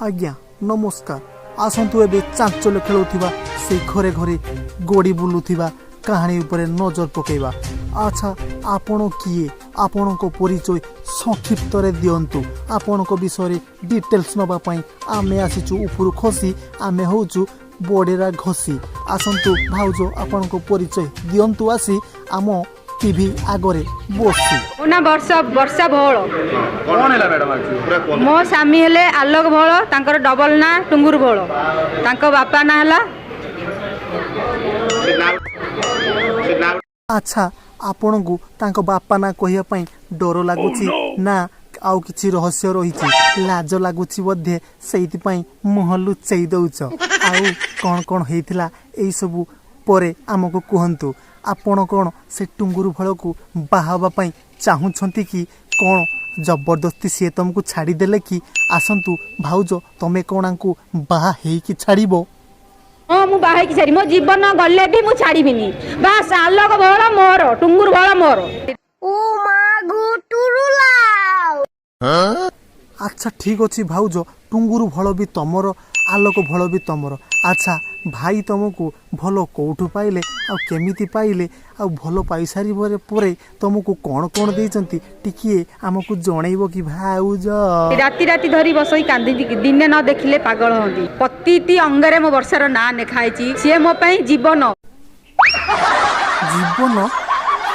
आज्ञा नमस्कार आसतु एबे चांचल्य खेलुथिबा से घरे घरे गोड़ी बुलुथिबा कहानी उपरे नजर पकेबा। अच्छा आपण किए आपण को परिचय संक्षिप्त रे दियंतु आपण को विषय डिटेल्स नबा पई आमे आसीचु उपरु खसी आमे होचु बडेरा घसी आसतु भाउजो आपण को परिचय दियंतु आसी आम टीवी आगरे बसी ओना वर्षा वर्षा भोल कौन है मैडम आज मो स्वामी हेले आलोक भोल तांकर डबल ना टुंगुर भोल तांको बापा ना हला। अच्छा आपण को तांको बापा ना कहिया पई डर लागुची ना आउ किछि रहस्य रहिछि लाज लागुची बद्धे सेति पई मुह लुचै दउछ आउ कोन कोन हेतिला एई सब परे हमको कहंतु आपण कोन से टुंगुरु फल को बाहाबा पई चाहुछंती कि कोन जबरदस्ती से तुमको छाड़ी देले कि आसंतु भाउजो तमे कोणांकु बाहा हेई कि छाड़ीबो। हां मु बाहा कि छाड़ी मो जीवन गले भी मु छाड़ीबिनी बस आलोक भोल मोर टुंगुर भोल मोर ओ मा गुटुरुला। अच्छा ठीक अछि भाउजो टुंगुरु भल भी तमरो आलोक भल भी तमरो। अच्छा भाई तुमको भल कोठु पाइले आ केमिति पाइले आ भल पाइसारी परे तुमको कोन कोन देइचंती टिकिए हमकु जणैबो कि भाउजो। राती राती धरी बसई कांदी दिने न देखिले पागल होंदी पतिति अंगरे मो वर्षार ना नेखाइची से मो पई जीवन जीवन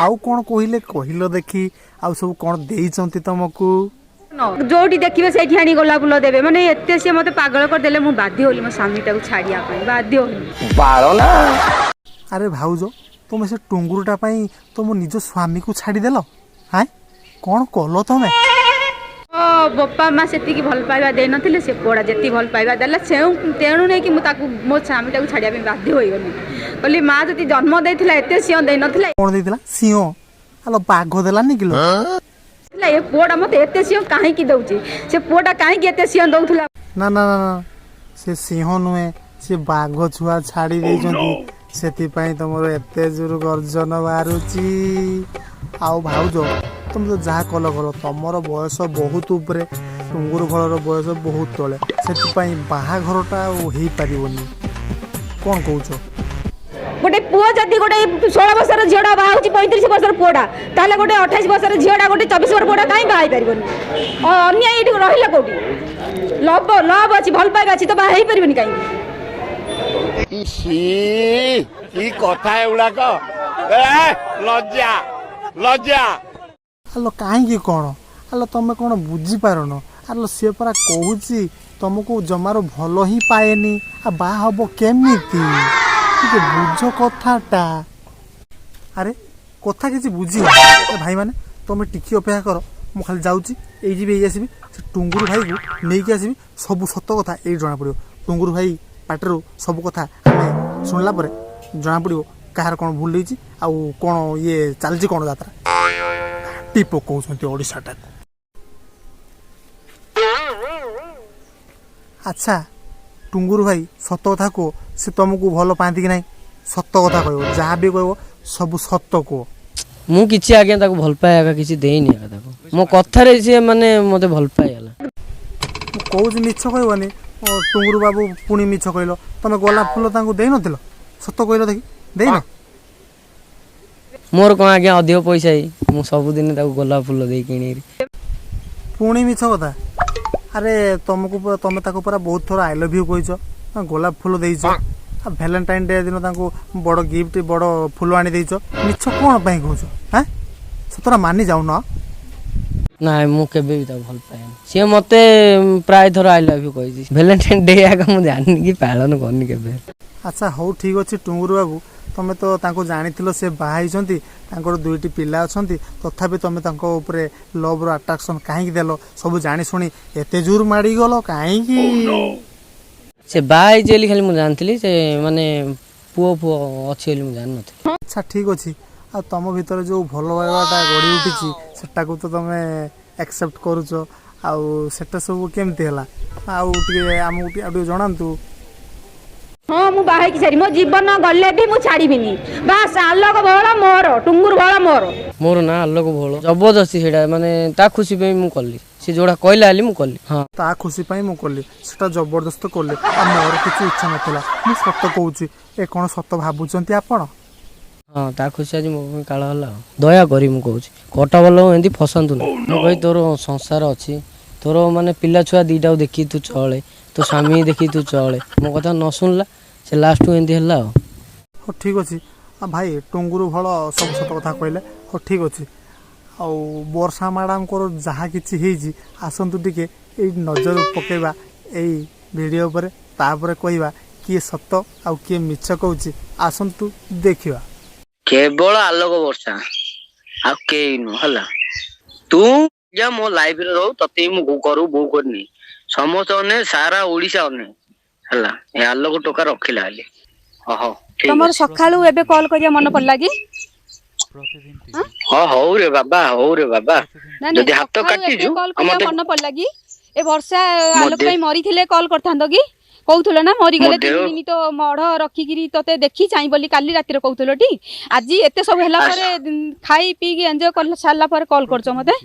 आउ कोन कहिले कहिलो देखि आ सब कोन देइचंती तुमको जोटी देखिए से आनी गोला फुल देवे माने एते से मते पागल कर देले मु बाध्य होली मो स्वामी टाକୁ छाड़िया पई बाध्य होली बाळो ना। अरे भाउजो तुम से टुंगुरुटा पई तुम निज स्वामी को छाड़ी देलो हाय कोन कहलो तमे ओ बप्पा मा सेति की भल पाइबा दे नथिले से पोड़ा जेति भल पाइबा देला से तेणु नै कि मु ताକୁ मो स्वामी टाକୁ छाड़िया पई बाध्य होई गली कहली मां जति जन्म देथिला एते सिंह दे नथिला कोन देथिला सिंह आलो बाघ देलानी किलो ए पोड़ा मते एते सिंह काहे की दउची से पोड़ा काहे की एते सिंह दउथला ना ना ना से सिंह नुहे से बाघ छुआ छाड़ी देइचंती सेति पई तमरो एते जुरु गर्जन बारुची आउ भाउजो तुम तो जा कल कल तमरो बयस बहुत उपरे टुंगुरु फलर बयस बहुत तले सेति पई बाहा घरटा हेई पारिबोनी कोन कहउछो गोटे पुओ जदि गोटे 16 वर्षर झियोडा बाहा होची 35 वर्षर पुओडा ताले गोटे 28 वर्षर झियोडा गोटे 24 वर्षर पुओडा काई बाहा परिबोनी अन्य एठी रहिला कोठी लव लव अछि भल पाइबा अछि तो बाहा हेई परिबोनी काई इसी की कथा एउला को ए लज्जा लज्जा आलो काहे की कोन आलो तमे कोन बुझी पारनो आलो से परा कहूची तुमको जमारो भलो ही पाएनी आ बा हबो केमिति के बुझो कथाटा अरे कथा किसी बुझी भाई माने तुम टिकी अपेक्षा कर मु खाली जाऊँगी ये आसबि से टुंगुरु भाई को लेकिन आसबि सब सत कथा ये जना पड़ो टुंगुरु भाई पाटर सब कथा आम शुणला जना पड़ो कहार कौन भूल रही कौन ये चलती कौन यात्रा टीप कहते ओडिशाटा को। अच्छा टुंगुरु भाई सत कथा को से तुमको भल पाती कि ना सत कथा कह जहाँ भी कह सब सत को मु किछि आज्ञा ताको भल पाए आगा किछि देइनी आगा ताको मो कथारे से माने मते भल पाइला कहूँ मिछ कहबनी टुंगुरु बाबू पुणी मिछ कहल तुम गोलाप फूल तांको देई नथिलो सत कहल देखि देइनो मोर कोन आज्ञा अधिक पैसा मु सब दिन ताको गोलाप फूल देई किनी पुणी मिछ कथा अरे तुमको तुम ताको पूरा बहुत थोड़ा आई लव यू कहिछ गोलाप फूल देइछ भैलेंटाइन डे दिन तांको बड़ गिफ्ट बड़ फूल आनी देइछ मिछ कोन पई कहूछ हैं सतरा मानि जाउ न ना मु केबे भी ता भल पाए से मते प्राय थोर आई लव यू कहिछि वैलेंटाइन डे आगा मु जानि कि पालन करनी केबे। अच्छा हो ठीक अछि टुंगुरु बाबू तमे तो तांको जानिथिलो से बाहाई छंती तांकर दुईटी पिला अछंती तथापि तमे तांको ऊपर लव रो अट्रैक्शन काहे देलो सब जानि सुनी एते जोर माडी गलो काहे की से बाहाई जेली खाली मु जानथिली से माने पुओ पुओ अछि एली मु जान नथि। अच्छा ठीक अछि आ तम भीतर जो भलो भाईवाटा गड़ी उठिछि सेटा को तो तमे एक्सेप्ट करूछो आ सेटा सब केमते हला आ टिके हमहु टिके जणांतु। हाँ मु बाहा की छाड़ी मो जीवन गले भी मु छाड़ीबिनी बास आलोक भोला मोर टुंगुर भोला मोर ना आलोक भोला जबरदस्ती सेटा माने ता खुशी पे मु कली से जोड़ा कहला आली मु कली हां ता खुशी पाई मु कली सेटा जबरदस्त कले आ मोर किछि इच्छा नथला मु सत्य कहूची ए कोन सत्य भाबुचंती आपण हाँ ता खुशी आज मो काल हला दया करी मु कहूची कटा वाला एंदी फसंतु मु कहि तोर संसार अछि तोर माने पिला छुआ दीटा देखि तू चले तो स्वामी देखी तू चले मो कथा न सुनला से लास्ट एंदी हला हो ठीक अछि आ भाई टुंगुरु भल सब सत कथा कहले हो ठीक अछि आ वर्षा मैडम को जहा किछि हेजी आसंतु टिके ए नजर पकेबा ए वीडियो पर तापर कहबा कि सत्य आ कि मिछ कहूची आसंतु देखिबा केवल आलोक वर्षा आ के नु हला तू या मो लाइव रे रहो तते मु करू बो करनी समस्त ने सारा ओडिसा ने हला ए आलोक टोका रखिला हले हो तमर सखाळू एबे कॉल करिया मन पड़ला कि हां हो रे बाबा जदी हाथ काटी जु हमते मन पड़ला कि ए वर्षा आलोक भाई मरी थिले कॉल करथांदो कि कहउथलो ना मरी गेले 3 दिन तो मढ रखी गिरी तते देखि चाहि बोली काली राती रे कहउथलो टी आज एते सब हेला परे खाई पी के एन्जॉय कर साला पर कॉल करछो मते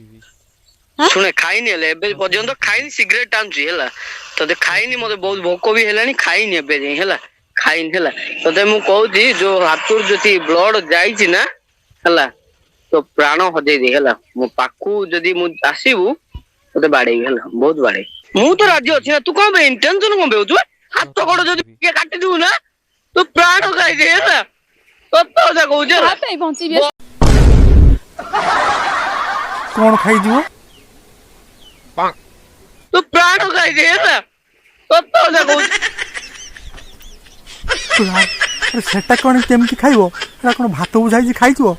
सुने खाइनी हेले एबे पर्यंत खाइनी सिगरेट टांची हेला तते खाइनी मते बहुत भोक भी हेलानी खाइनी एबे जे हेला खाइनी हेला तते मु कहउची जो हातुर जति ब्लड जाई छि ना हेला तो प्राण हदे दे हेला मो पाकू जदी मु आसीबू तते बाडे हेला बहुत बाडे मु तो राज्य अछि ना तू को बे टेंशन को बे तू हाथ गोड़ जदी के काटी दू ना तो प्राण खाइ दे हेला तो जा कहू जे हाथ पे पहुंची बे कोन खाइ दियो तो प्राण खाइ दे हेला तो जा कहू अरे सेटा कोन केमति खाइबो एरा कोन भात बुझाई खाइजो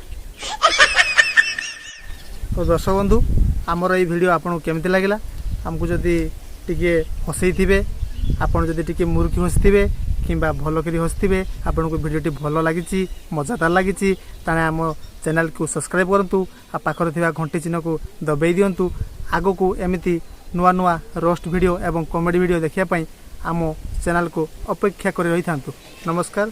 तो दर्शक बंधु आमर ये वीडियो आपन केमति लागिला हमको जदी टिके हसई थिबे आपन जदी टिके मुर्खी हसथिबे किंबा भलो करी हसथिबे आपन को वीडियो टी भलो लागिची मजादार लागिची ताने हम चैनल को सब्सक्राइब करंतु आ पाखर थिबा घंटी चिन्ह को दबाई दियंतु आगो को एमिति नुआ नुआ रोस्ट वीडियो एवं कॉमेडी वीडियो देखिया पई आम चैनल को अपेक्षा कर रही था। नमस्कार।